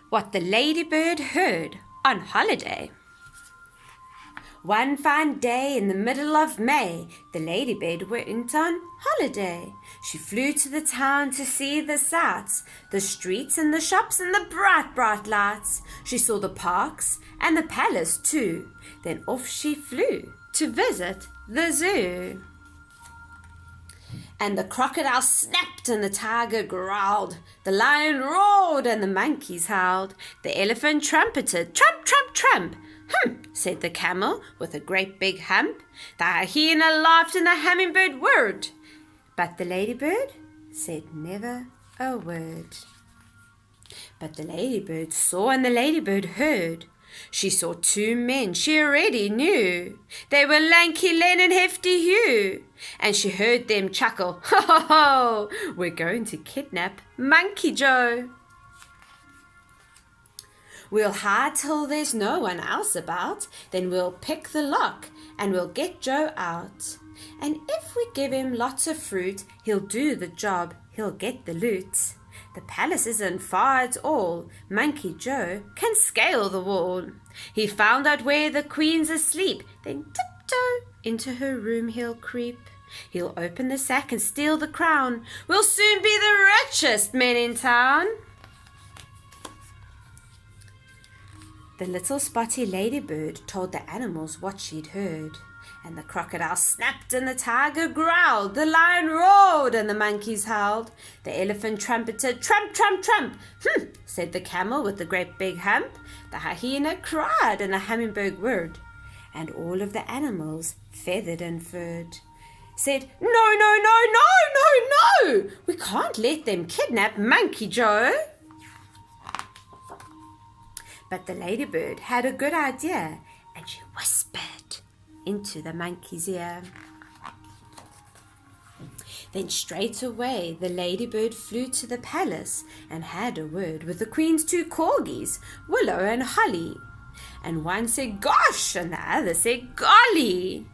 What the Ladybird heard on holiday. One fine day in the middle of May, the Ladybird went on holiday. She flew to the town to see the sights, the streets and the shops and the bright, bright lights. She saw the parks and the palace too. Then off she flew to visit the zoo. And the crocodile snapped and the tiger growled. The lion roared and the monkeys howled. The elephant trumpeted, tramp, tramp, tramp. Said the camel with a great big hump. The hyena laughed and the hummingbird whirred. But the ladybird said never a word. But the ladybird saw and the ladybird heard. She saw two men she already knew. They were Lanky Len and Hefty Hugh. And she heard them chuckle, ho, ho, ho, we're going to kidnap Monkey Joe. We'll hide till there's no one else about, then we'll pick the lock and we'll get Joe out. And if we give him lots of fruit, he'll do the job, he'll get the loot. The palace isn't far at all, Monkey Joe can scale the wall. He found out where the queen's asleep, then tiptoe into her room he'll creep. He'll open the sack and steal the crown, we'll soon be the richest men in town. The little spotty ladybird told the animals what she'd heard. And the crocodile snapped and the tiger growled. The lion roared and the monkeys howled. The elephant trumpeted, tramp, tramp, tramp. Said the camel with the great big hump. The hyena cried and the hummingbird whirred. And all of the animals, feathered and furred, said, no, no, no, no, no, no. We can't let them kidnap Monkey Joe. But the ladybird had a good idea, and she whispered into the monkey's ear. Then straight away the ladybird flew to the palace and had a word with the queen's two corgis, Willow and Holly. And one said gosh and the other said golly.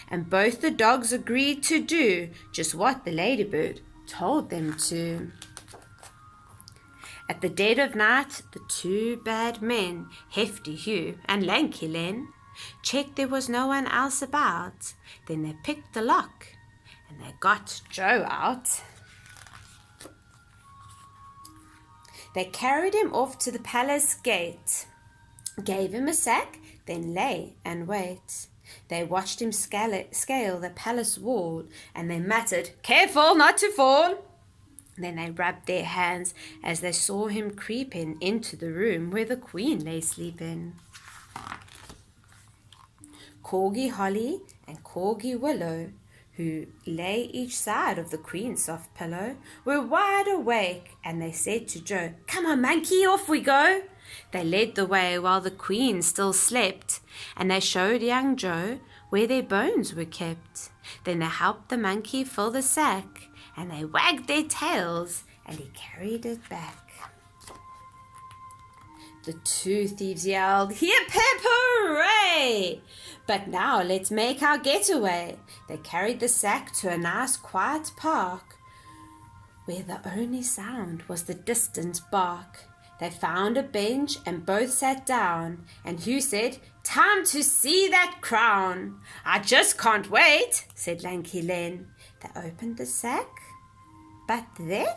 And both the dogs agreed to do just what the ladybird told them to. At the dead of night, the two bad men, Hefty Hugh and Lanky Len, checked there was no one else about. Then they picked the lock and they got Joe out. They carried him off to the palace gate, gave him a sack, then lay and wait. They watched him scale the palace wall and they muttered, careful not to fall. Then they rubbed their hands as they saw him creeping into the room where the queen lay sleeping. Corgi Holly and Corgi Willow, who lay each side of the queen's soft pillow, were wide awake, and they said to Joe, come on, monkey, off we go. They led the way while the queen still slept, and they showed young Joe where their bones were kept. Then they helped the monkey fill the sack, and they wagged their tails, and he carried it back. The two thieves yelled, hip hip hooray! But now let's make our getaway. They carried the sack to a nice quiet park, where the only sound was the distant bark. They found a bench and both sat down, and Hugh said, time to see that crown. I just can't wait, said Lanky Len. They opened the sack, but then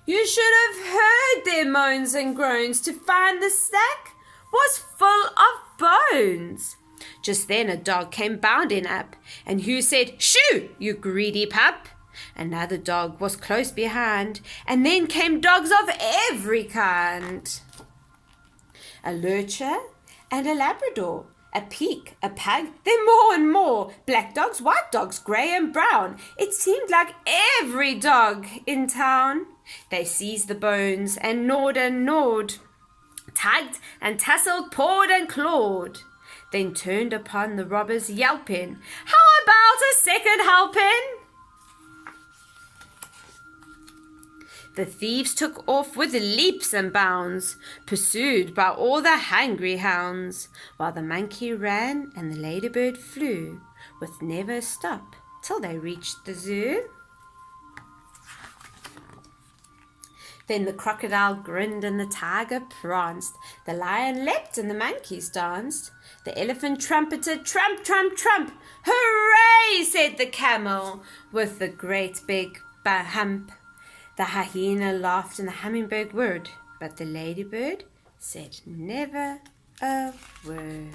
you should have heard their moans and groans to find the sack was full of bones. Just then a dog came bounding up, and Hugh said, shoo, you greedy pup. Another dog was close behind, and then came dogs of every kind. A lurcher and a Labrador, a peak, a pug, then more and more. Black dogs, white dogs, grey and brown. It seemed like every dog in town. They seized the bones and gnawed, tugged and tussled, pawed and clawed. Then turned upon the robbers yelping, how about a second helping? The thieves took off with leaps and bounds, pursued by all the hungry hounds, while the monkey ran and the ladybird flew, with never a stop till they reached the zoo. Then the crocodile grinned and the tiger pranced. The lion leapt and the monkeys danced. The elephant trumpeted, trump, trump, trump. Hooray, said the camel with the great big hump. The hyena laughed and the hummingbird whirred, but the ladybird said never a word.